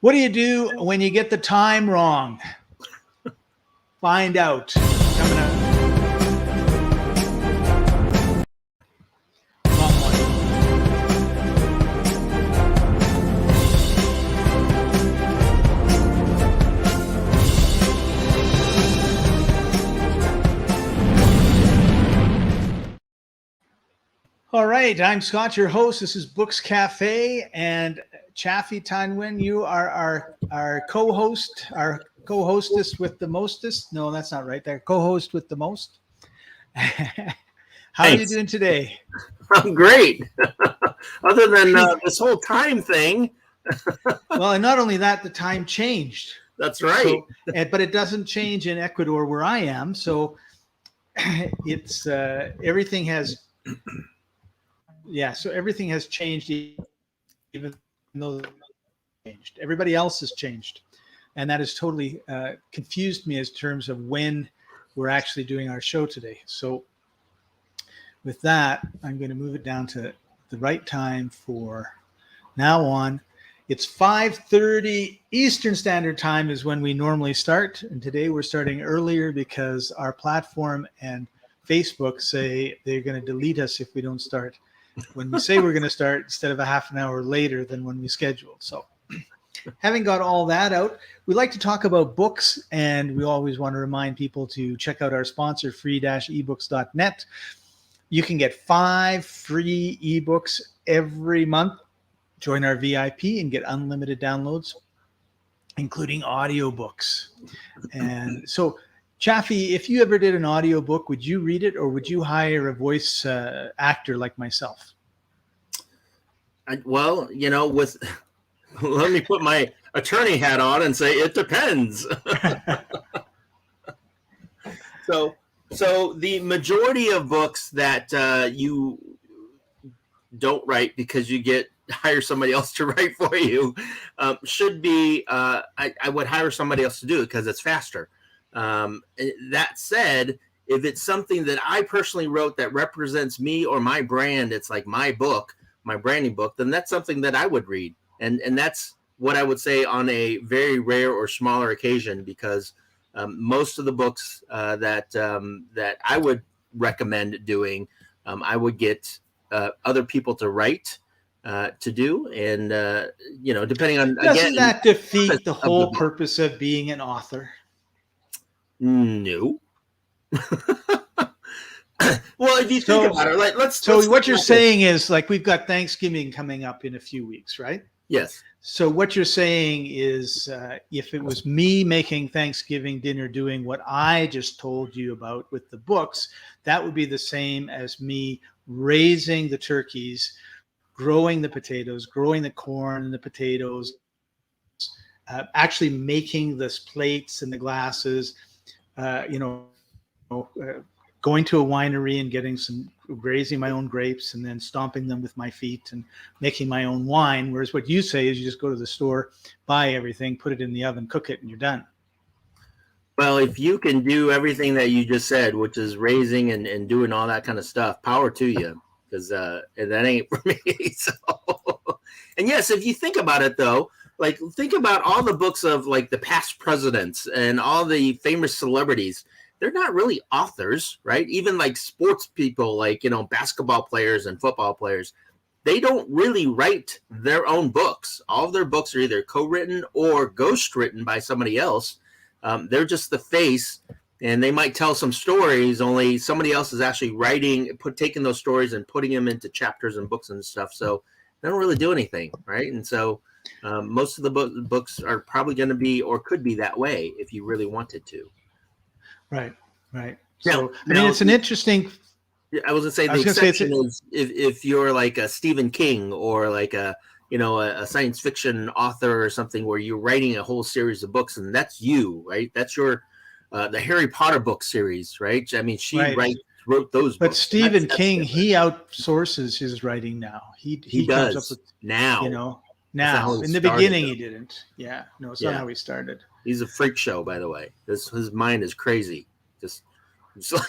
What do you do when you get the time wrong? Find out. Coming up. All right, I'm Scott, your host. This is Books Cafe, and Chaffee-Thanh Nguyen, you are our co-host, our co-hostess with the mostest. No, that's not right. They're co-host with the most. How are you doing today? I'm great. Other than this whole time thing. Well, and not only that, the time changed. That's right. So, but it doesn't change in Ecuador where I am. So it's everything has. Yeah, so everything has changed, even though it's changed. Everybody else has changed, and that has totally confused me as terms of when we're actually doing our show today. So with that, I'm going to move it down to the right time for now on. It's 5:30 Eastern Standard Time is when we normally start, and today we're starting earlier because our platform and Facebook say they're going to delete us if we don't start when we say we're going to start instead of a half an hour later than when we scheduled. So having got all that out, we like to talk about books, and we always want to remind people to check out our sponsor, free-ebooks.net. You can get 5 free ebooks every month. Join our VIP and get unlimited downloads, including audiobooks. And so, Chaffee, if you ever did an audiobook, would you read it or would you hire a voice actor like myself? Well, you know, let me put my attorney hat on and say it depends. So the majority of books that you don't write because you hire somebody else to write for you should be I would hire somebody else to do it because it's faster. That said, if it's something that I personally wrote that represents me or my brand, it's like my book, my branding book, then that's something that I would read. And that's what I would say on a very rare or smaller occasion, because most of the books that I would recommend doing, I would get other people to write to do. And, depending on, doesn't that defeat the whole purpose of being an author? No. Well, if you think about it, let's what you're saying is, like, we've got Thanksgiving coming up in a few weeks, right? Yes. So what you're saying is, if it was me making Thanksgiving dinner doing what I just told you about with the books, that would be the same as me raising the turkeys, growing the potatoes, growing the corn and the potatoes, actually making the plates and the glasses, going to a winery and raising my own grapes and then stomping them with my feet and making my own wine. Whereas what you say is you just go to the store, buy everything, put it in the oven, cook it, and you're done. Well, if you can do everything that you just said, which is raising and doing all that kind of stuff, power to you, because that ain't for me. So, and yes, if you think about it, though, like, think about all the books of, like, the past presidents and all the famous celebrities. They're not really authors, right? Even like sports people, like, basketball players and football players, they don't really write their own books. All of their books are either co-written or ghost-written by somebody else. They're just the face, and they might tell some stories, only somebody else is actually taking those stories and putting them into chapters and books and stuff. So they don't really do anything, right? And so most of the books are probably going to be, or could be, that way if you really wanted to. Right. So, it's an interesting. I was going to say the exception is if you're like a Stephen King or like a science fiction author or something, where you're writing a whole series of books, and that's you, right? That's your the Harry Potter book series, right? I mean, she wrote those. But books. Stephen King, he outsources his writing now. He does comes up with, now. Now, in the beginning, he didn't. Yeah, no, it's not how he started. He's a freak show, by the way. His mind is crazy. It's like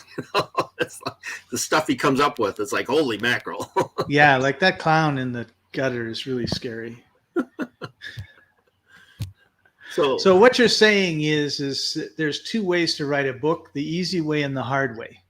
the stuff he comes up with. It's like, holy mackerel. Yeah, like that clown in the gutter is really scary. So what you're saying is that there's two ways to write a book: the easy way and the hard way.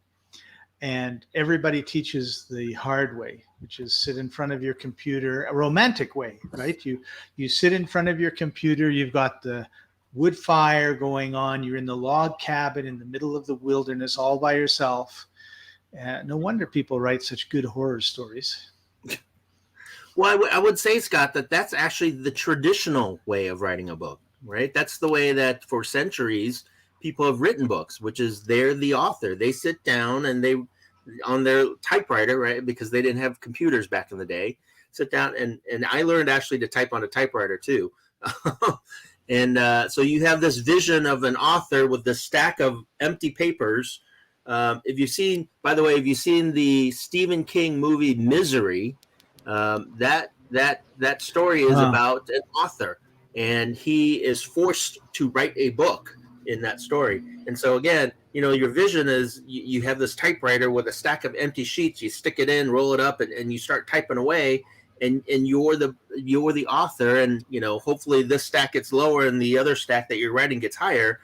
And everybody teaches the hard way, which is sit in front of your computer, a romantic way, right? You sit in front of your computer, you've got the wood fire going on, you're in the log cabin in the middle of the wilderness all by yourself. No wonder people write such good horror stories. Well, I would say, Scott, that's actually the traditional way of writing a book, right? That's the way that for centuries people have written books, which is they're the author. They sit down and they, on their typewriter, right? Because they didn't have computers back in the day, sit down and I learned actually to type on a typewriter too. And so you have this vision of an author with this stack of empty papers. If you've seen, by the way, if you've seen the Stephen King movie Misery, that story is about an author, and he is forced to write a book in that story. And so again, your vision is you have this typewriter with a stack of empty sheets. You stick it in, roll it up, and you start typing away. And you're the author, and hopefully this stack gets lower and the other stack that you're writing gets higher.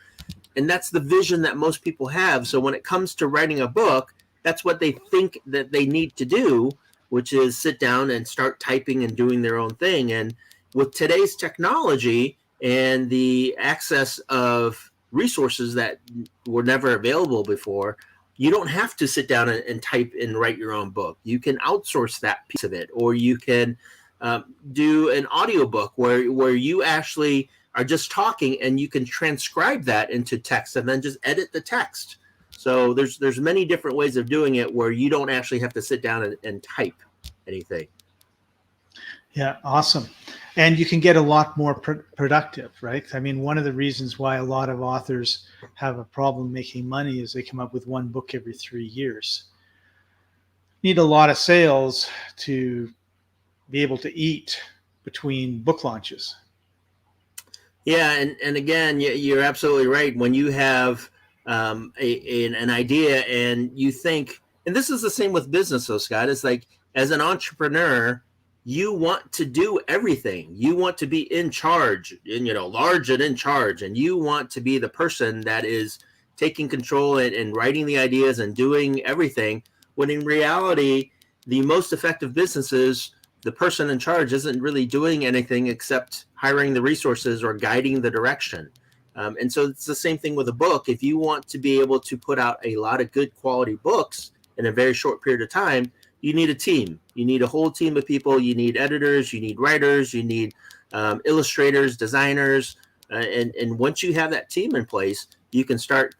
And that's the vision that most people have. So when it comes to writing a book, that's what they think that they need to do, which is sit down and start typing and doing their own thing. And with today's technology and the access of resources that were never available before, you don't have to sit down and type and write your own book. You can outsource that piece of it, or you can do an audiobook where you actually are just talking and you can transcribe that into text and then just edit the text. So there's many different ways of doing it where you don't actually have to sit down and type anything. Yeah, awesome. And you can get a lot more productive, right? I mean, one of the reasons why a lot of authors have a problem making money is they come up with one book every 3 years. Need a lot of sales to be able to eat between book launches. Yeah, and again, you're absolutely right. When you have an idea and you think, and this is the same with business, though, Scott, it's like as an entrepreneur, you want to do everything. You want to be in charge, and large and in charge, and you want to be the person that is taking control and writing the ideas and doing everything. When in reality, the most effective businesses, the person in charge isn't really doing anything except hiring the resources or guiding the direction. And so it's the same thing with a book. If you want to be able to put out a lot of good quality books in a very short period of time, you need a team. You need a whole team of people. You need editors, you need writers, you need illustrators, designers. And once you have that team in place, you can start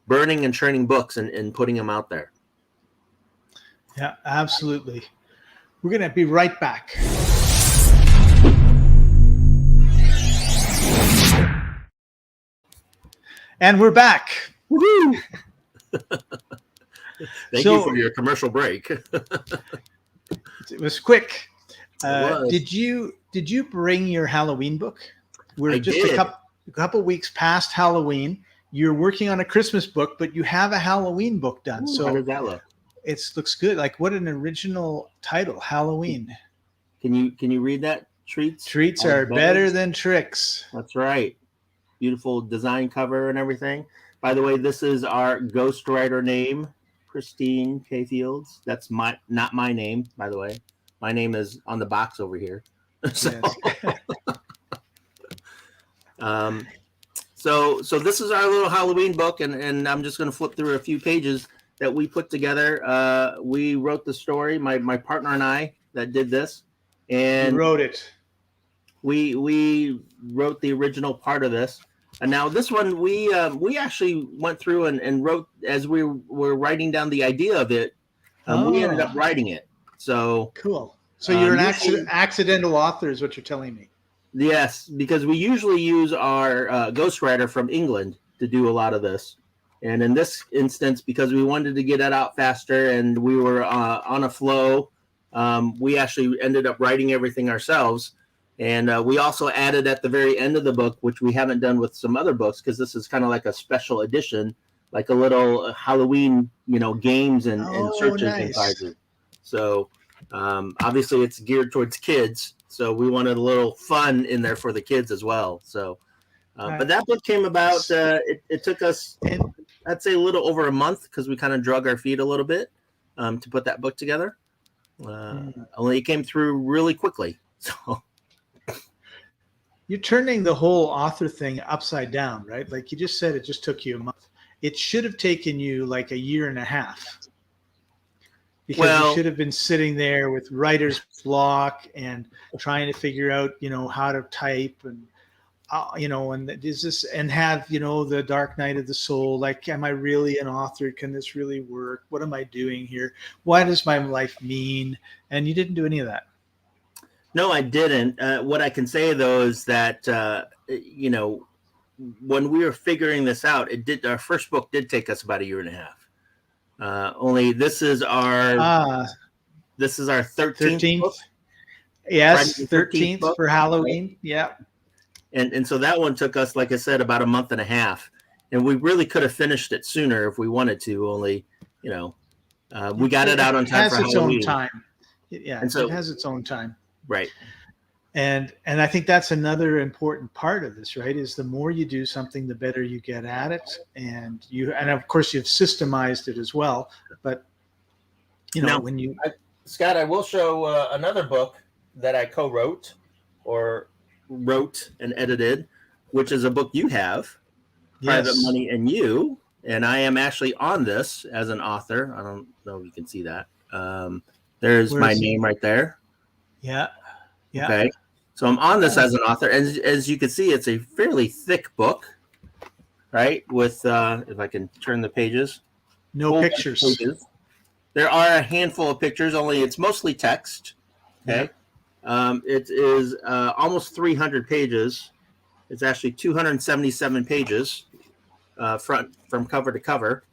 burning and churning books and putting them out there. Yeah, absolutely. We're going to be right back. And we're back. Woohoo! Thank you for your commercial break. It was quick. Did you bring your Halloween book? We're just a couple weeks past Halloween. You're working on a Christmas book, but you have a Halloween book done. Ooh, so how does that look? It looks good. Like, what an original title, Halloween. Can you read that? Treats are better than tricks. That's right. Beautiful design cover and everything. By the way, this is our ghostwriter name, Christine K. Fields. That's not my name, by the way. My name is on the box over here. So, so this is our little Halloween book, and I'm just going to flip through a few pages that we put together. We wrote the story, my partner and I that did this, and you wrote it. We wrote the original part of this. And now this one, we actually went through and wrote as we were writing down the idea of it. We ended up writing it. So cool. So you're an accidental author, is what you're telling me. Yes, because we usually use our ghostwriter from England to do a lot of this. And in this instance, because we wanted to get it out faster and we were on a flow, we actually ended up writing everything ourselves. And we also added at the very end of the book, which we haven't done with some other books, because this is kind of like a special edition, like a little Halloween, games and searches and prizes. So obviously it's geared towards kids. So we wanted a little fun in there for the kids as well. So But that book came about. It took us, I'd say, a little over a month because we kind of drug our feet a little bit to put that book together. Only it came through really quickly. So you're turning the whole author thing upside down, right? Like you just said, it just took you a month. It should have taken you like a year and a half. Because you should have been sitting there with writer's block and trying to figure out, how to type and, and is this, and have, the dark night of the soul. Like, am I really an author? Can this really work? What am I doing here? What does my life mean? And you didn't do any of that. No, I didn't. What I can say though is that, when we were figuring this out, our first book did take us about a year and a half. Only this is our 13th book. Yes, 13th for Halloween. Right? Yeah. And so that one took us, like I said, about a month and a half. And we really could have finished it sooner if we wanted to, only, we got it out on time for Halloween. It has its own time. Yeah, and so, it has its own time. Right. And I think that's another important part of this, right? Is the more you do something, the better you get at it, and of course you've systemized it as well. But now, Scott, I will show another book that I co-wrote or wrote and edited, which is a book you have, Private Money and You, and I am actually on this as an author. I don't know if you can see that. There's my name right there. Yeah. Yeah. Okay. So I'm on this as an author, and as you can see, it's a fairly thick book, right? With if I can turn the pages, no pictures. Pages. There are a handful of pictures, only it's mostly text. Okay, it is almost 300 pages. It's actually 277 pages, from cover to cover,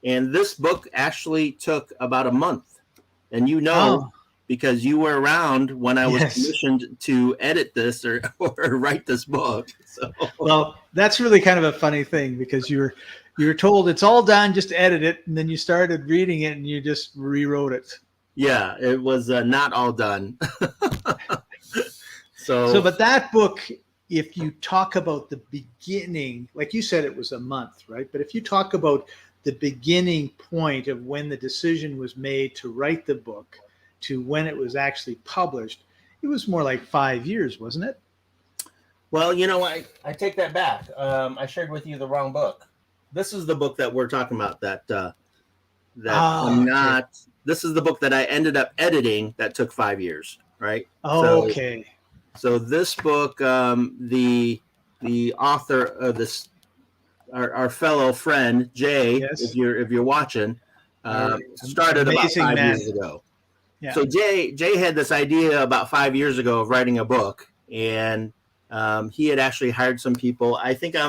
and this book actually took about a month, and because you were around when I was commissioned to edit this or write this book. So. Well, that's really kind of a funny thing because you were told it's all done, just edit it, and then you started reading it and you just rewrote it. Yeah, it was not all done. So, but that book, if you talk about the beginning, like you said, it was a month, right? But if you talk about the beginning point of when the decision was made to write the book, to when it was actually published, it was more like 5 years, wasn't it? Well, I take that back. I shared with you the wrong book. This is the book that we're talking about. This is the book that I ended up editing that took 5 years, right? Oh, okay. So this book, the author of this, our fellow friend Jay, if you're watching, started about 5 years ago. Yeah. So Jay had this idea about 5 years ago of writing a book, and he had actually hired some people. I think I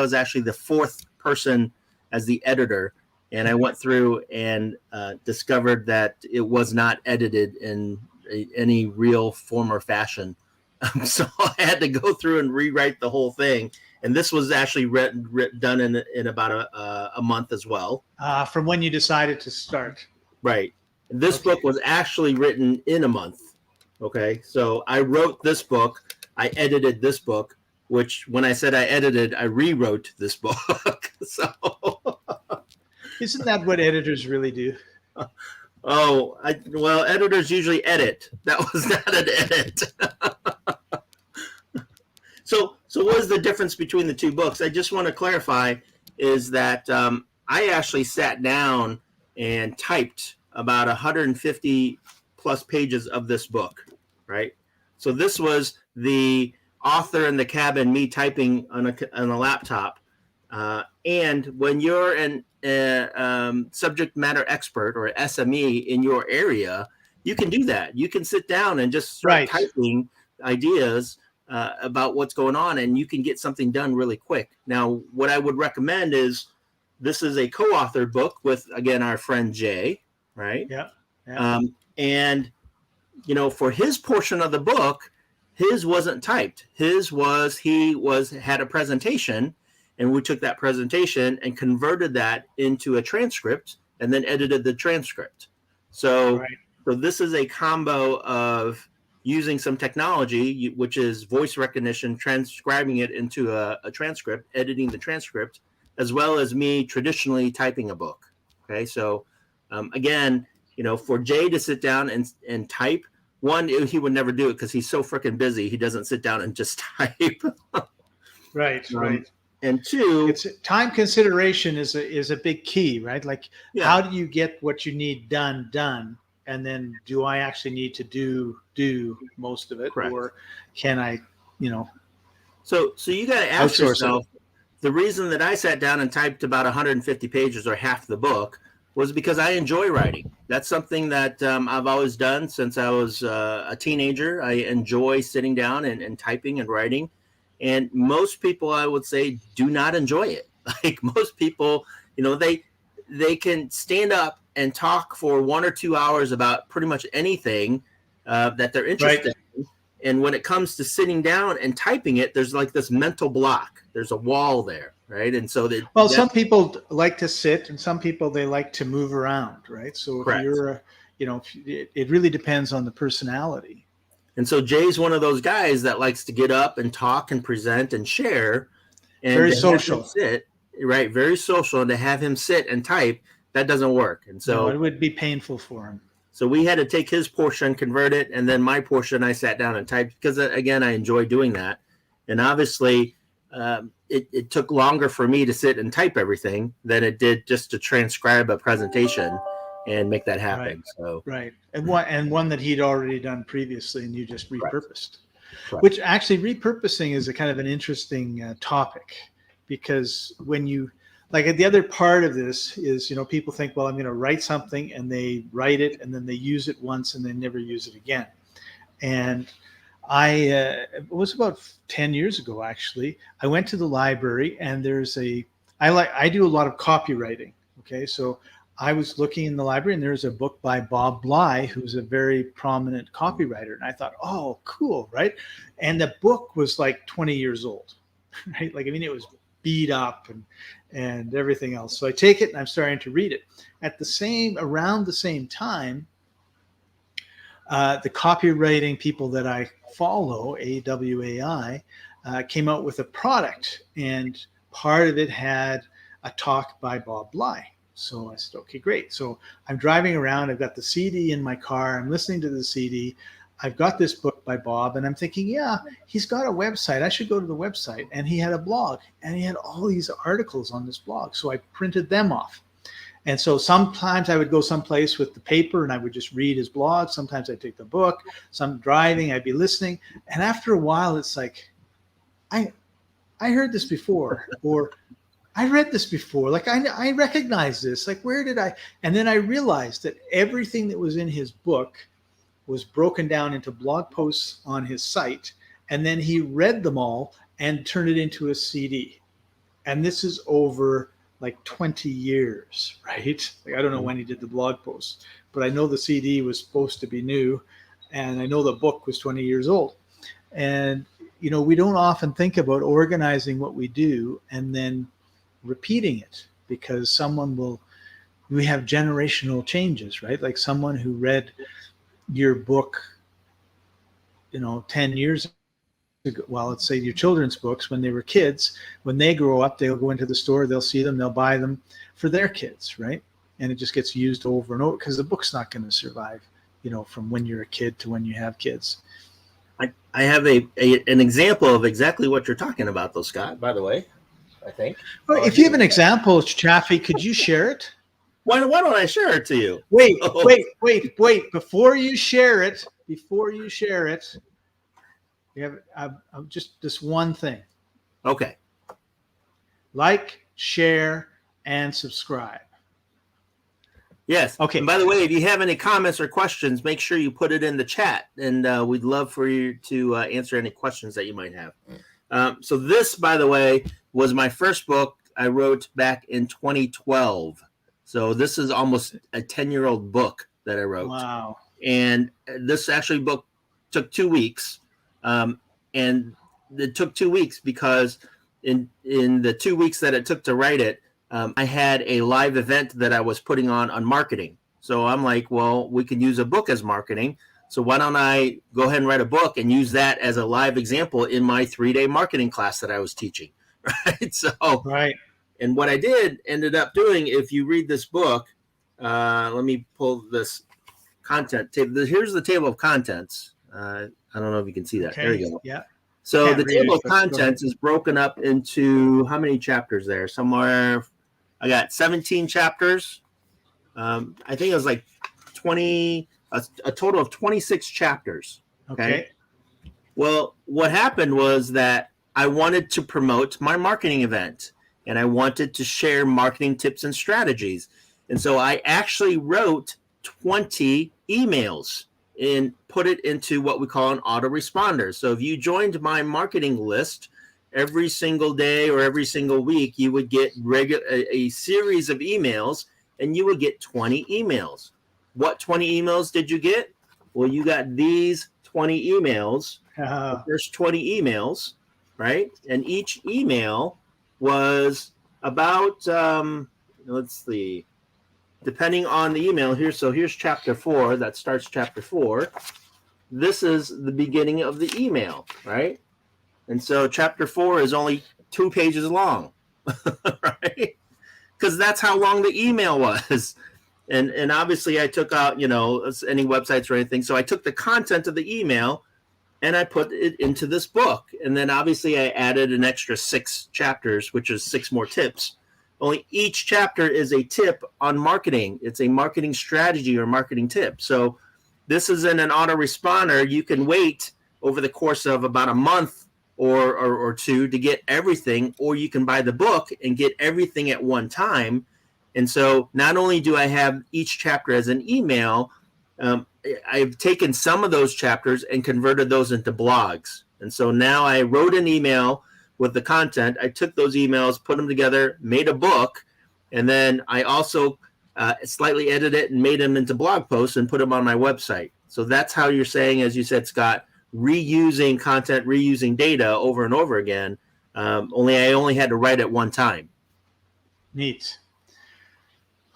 was actually the fourth person as the editor, and I went through and discovered that it was not edited in any real form or fashion. So I had to go through and rewrite the whole thing, and this was actually done in about a month as well. From when you decided to start, right? This book was actually written in a month. Okay. So I wrote this book. I edited this book, which when I said I edited, I rewrote this book. So isn't that what editors really do? Well, editors usually edit. That was not an edit. So what is the difference between the two books? I just want to clarify is that I actually sat down and typed about 150 plus pages of this book, right? So this was the author in the cabin, me typing on a laptop. And when you're an subject matter expert or SME in your area, you can do that. You can sit down and just start typing ideas about what's going on, and you can get something done really quick. Now, what I would recommend is this is a co-authored book with, again, our friend Jay, right? Yeah. And, for his portion of the book, his wasn't typed. His was, had a presentation, and we took that presentation and converted that into a transcript and then edited the transcript. So this is a combo of, using some technology, which is voice recognition, transcribing it into a transcript, editing the transcript, as well as me traditionally typing a book. Okay, so again, for Jay to sit down and type, one, he would never do it because he's so freaking busy. He doesn't sit down and just type. Right, right. And two, it's time consideration is a big key, right? Like, how do you get what you need done, and then do I actually need to do most of it, correct. Or can I, So you got to ask yourself. The reason that I sat down and typed about 150 pages or half the book was because I enjoy writing. That's something that I've always done since I was a teenager. I enjoy sitting down and typing and writing. And most people, I would say, do not enjoy it. Like most people, they can stand up and talk for 1 or 2 hours about pretty much anything that they're interested in. And when it comes to sitting down and typing it, there's like this mental block. There's a wall there, right? And so some people like to sit, and some people they like to move around, right? So if you're, it really depends on the personality. And so Jay's one of those guys that likes to get up and talk and present and share. And very social. Sit, right? Very social. And to have him sit and type, that doesn't work. And so it would be painful for him. So we had to take his portion, convert it, and then my portion I sat down and typed because, again, I enjoy doing that. And obviously, it took longer for me to sit and type everything than it did just to transcribe a presentation and make that happen. Right. So right, and one that he'd already done previously, and you just repurposed. Right. Which actually repurposing is a kind of an interesting topic, because when you the other part of this is, people think, well, I'm going to write something, and they write it and then they use it once and they never use it again. And it was about 10 years ago, actually. I went to the library, and I do a lot of copywriting. Okay. So I was looking in the library, and there's a book by Bob Bly, who's a very prominent copywriter. And I thought, oh, cool. Right. And the book was like 20 years old, right? It was beat up and everything else. So I take it and I'm starting to read it. Around the same time, the copywriting people that I follow, AWAI, came out with a product, and part of it had a talk by Bob Bly. So I said, okay, great. So I'm driving around. I've got the CD in my car. I'm listening to the CD. I've got this book by Bob, and I'm thinking, yeah, he's got a website. I should go to the website. And he had a blog, and he had all these articles on this blog. So I printed them off. And so sometimes I would go someplace with the paper and I would just read his blog. Sometimes I'd take the book. Some driving, I'd be listening. And after a while, it's like, I heard this before, or I read this before. I recognize this. Where did I? And then I realized that everything that was in his book was broken down into blog posts on his site, and then he read them all and turned it into a CD. And this is over 20 years, right? I don't know when he did the blog posts, but I know the CD was supposed to be new, and I know the book was 20 years old. And, we don't often think about organizing what we do and then repeating it, because we have generational changes, right? Like someone who read your book, 10 years ago, well, let's say your children's books when they were kids, when they grow up, they'll go into the store, they'll see them, they'll buy them for their kids, right? And it just gets used over and over because the book's not going to survive, from when you're a kid to when you have kids. I have an example of exactly what you're talking about, though, Scott, by the way, I think. Well, if you have an example, Chaffee, could you share it? Why don't I share it to you? Wait. Before you share it, you have just this one thing. Okay. Like, share, and subscribe. Yes. Okay. And by the way, if you have any comments or questions, make sure you put it in the chat, and we'd love for you to answer any questions that you might have. So this, by the way, was my first book I wrote back in 2012. So this is almost a 10-year-old book that I wrote. Wow. And this actually book took 2 weeks. And it took 2 weeks because in the 2 weeks that it took to write it, I had a live event that I was putting on marketing. So I'm like, well, we can use a book as marketing. So why don't I go ahead and write a book and use that as a live example in my 3-day marketing class that I was teaching, right? So, right. And what I ended up doing, if you read this book, let me pull this content table. Here's the table of contents. I don't know if you can see that. Okay. There you go. Yeah. So Can't the read table it, of but go ahead. contents is broken up into how many chapters there? Somewhere, I got 17 chapters. I think it was like 20, a total of 26 chapters. Okay. Well, what happened was that I wanted to promote my marketing event, and I wanted to share marketing tips and strategies. And so I actually wrote 20 emails and put it into what we call an autoresponder. So if you joined my marketing list every single day or every single week, you would get a series of emails, and you would get 20 emails. What 20 emails did you get? Well, you got these 20 emails, the first 20 emails, right? And each email was about, let's see, depending on the email here. So here's chapter 4, that starts chapter 4. This is the beginning of the email, right? And so chapter 4 is only 2 pages long, right? Because that's how long the email was. And obviously I took out, any websites or anything. So I took the content of the email and I put it into this book. And then obviously I added an extra 6 chapters, which is 6 more tips. Only each chapter is a tip on marketing. It's a marketing strategy or marketing tip. So this is in an autoresponder. You can wait over the course of about a month or 2 to get everything, or you can buy the book and get everything at one time. And so not only do I have each chapter as an email, I've taken some of those chapters and converted those into blogs. And so now I wrote an email with the content. I took those emails, put them together, made a book, and then I also slightly edited it and made them into blog posts and put them on my website. So that's how you're saying, as you said, Scott, reusing content, reusing data over and over again. I only had to write it one time. Neat.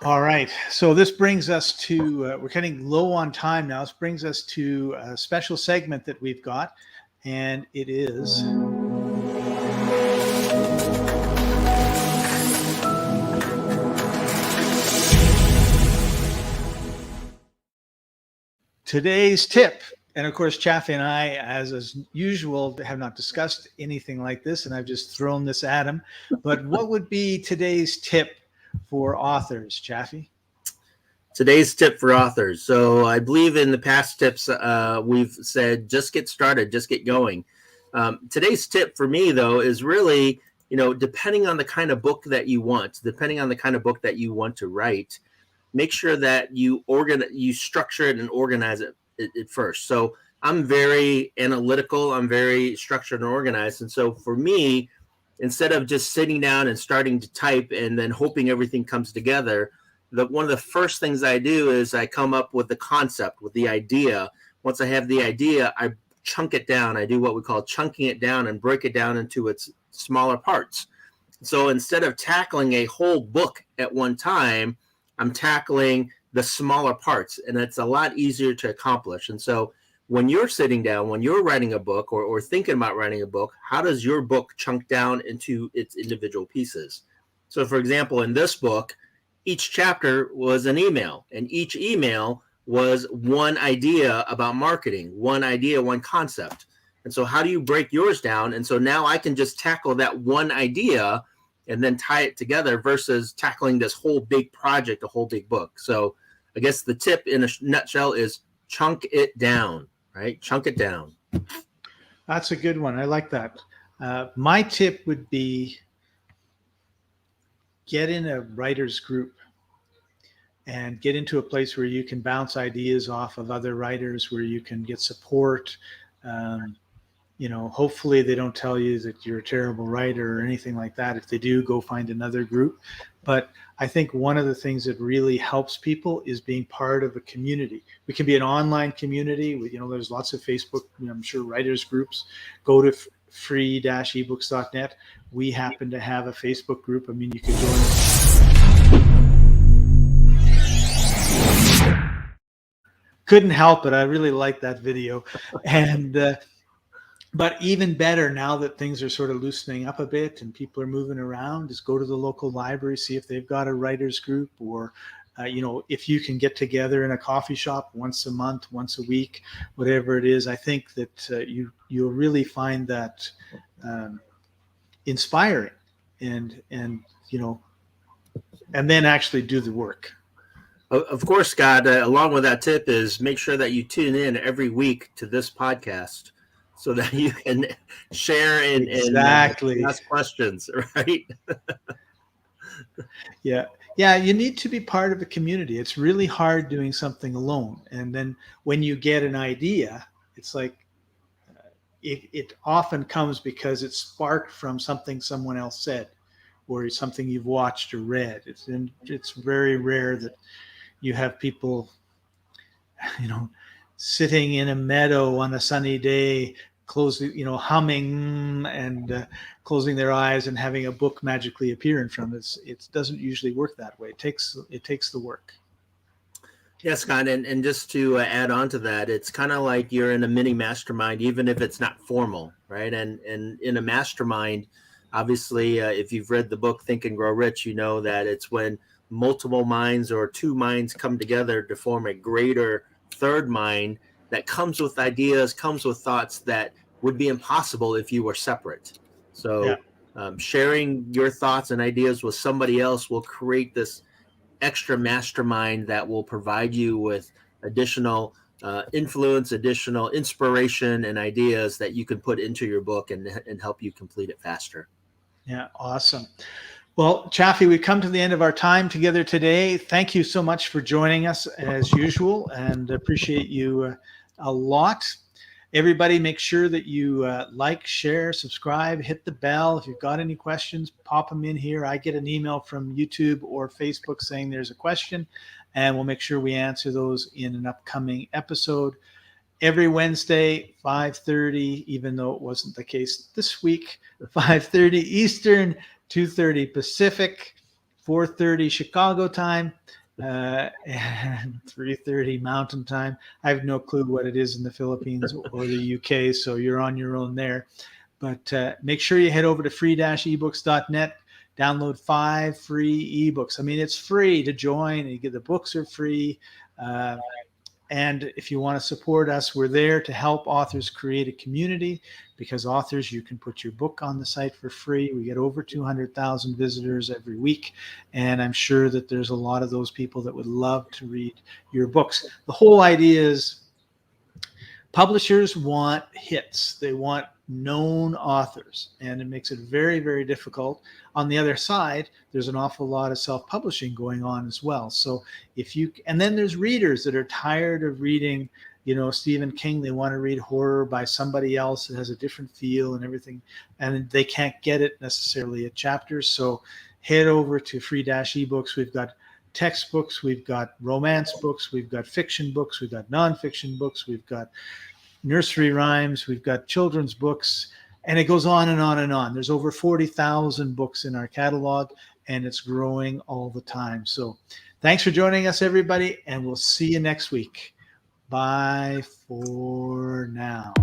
All right. So this brings us to, we're getting low on time now. This brings us to a special segment that we've got, and it is today's tip. And of course, Chaffee and I, as usual, have not discussed anything like this, and I've just thrown this at him. But what would be today's tip for authors, Chaffee? Today's tip for authors. So I believe in the past tips, we've said, just get started, just get going. Today's tip for me, though, is really, depending on the kind of book that you want, depending on the kind of book that you want to write, make sure that you structure it and organize it first. So I'm very analytical. I'm very structured and organized. And so for me, instead of just sitting down and starting to type and then hoping everything comes together, one of the first things I do is I come up with the concept, with the idea. Once I have the idea, I chunk it down. I do what we call chunking it down and break it down into its smaller parts. So instead of tackling a whole book at one time, I'm tackling the smaller parts, and it's a lot easier to accomplish. And so when you're sitting down, when you're writing a book or thinking about writing a book, how does your book chunk down into its individual pieces? So for example, in this book, each chapter was an email, and each email was one idea about marketing, one idea, one concept. And so how do you break yours down? And so now I can just tackle that one idea and then tie it together versus tackling this whole big project, a whole big book. So I guess the tip in a nutshell is chunk it down, right? Chunk it down. That's a good one. I like that. My tip would be get in a writer's group and get into a place where you can bounce ideas off of other writers, where you can get support. Hopefully they don't tell you that you're a terrible writer or anything like that. If they do, go find another group. But I think one of the things that really helps people is being part of a community. We can be an online community. There's lots of Facebook, I'm sure, writers groups. Go to free-ebooks.net. We happen to have a Facebook group. I mean, you could join. couldn't help it. I really liked that video. And but even better, now that things are sort of loosening up a bit and people are moving around, is go to the local library, see if they've got a writers group, or if you can get together in a coffee shop once a month, once a week, whatever it is. I think that you'll really find that inspiring, and then actually do the work. Of course, Scott, along with that tip is make sure that you tune in every week to this podcast so that you can share and Exactly. ask questions, right? Yeah. Yeah, you need to be part of a community. It's really hard doing something alone. And then when you get an idea, it's like it often comes because it's sparked from something someone else said or something you've watched or read. It's very rare that you have people, sitting in a meadow on a sunny day, closing, humming and closing their eyes and having a book magically appear in front of us. It doesn't usually work that way. It takes the work. Yes, Scott, and just to add on to that, it's kind of like you're in a mini mastermind, even if it's not formal, right? And in a mastermind, obviously, if you've read the book Think and Grow Rich, you know that it's when multiple minds or two minds come together to form a greater third mind that comes with ideas, comes with thoughts that would be impossible if you were separate. So sharing your thoughts and ideas with somebody else will create this extra mastermind that will provide you with additional influence, additional inspiration, and ideas that you can put into your book and help you complete it faster. Yeah, awesome. Well, Chaffee, we've come to the end of our time together today. Thank you so much for joining us as usual, and appreciate you a lot. Everybody, make sure that you like, share, subscribe, hit the bell. If you've got any questions, pop them in here. I get an email from YouTube or Facebook saying there's a question, and we'll make sure we answer those in an upcoming episode. Every Wednesday, 5:30, even though it wasn't the case this week, 5:30 Eastern, 2:30 Pacific, 4:30 Chicago time, and 3:30 Mountain time. I have no clue what it is in the Philippines or the UK, so you're on your own there. But make sure you head over to free-ebooks.net, download 5 free ebooks. I mean, it's free to join. The books are free. And if you want to support us, we're there to help authors create a community, because authors, you can put your book on the site for free. We get over 200,000 visitors every week, and I'm sure that there's a lot of those people that would love to read your books. The whole idea is publishers want hits. They want known authors, and it makes it very, very difficult. On the other side, there's an awful lot of self-publishing going on as well. So and then there's readers that are tired of reading, Stephen King. They want to read horror by somebody else that has a different feel and everything, and they can't get it necessarily at Chapters. So head over to free-ebooks. We've got textbooks, we've got romance books, we've got fiction books, we've got nonfiction books, we've got nursery rhymes, we've got children's books, and it goes on and on and on. There's over 40,000 books in our catalog, and it's growing all the time. So thanks for joining us, everybody, and we'll see you next week. Bye for now.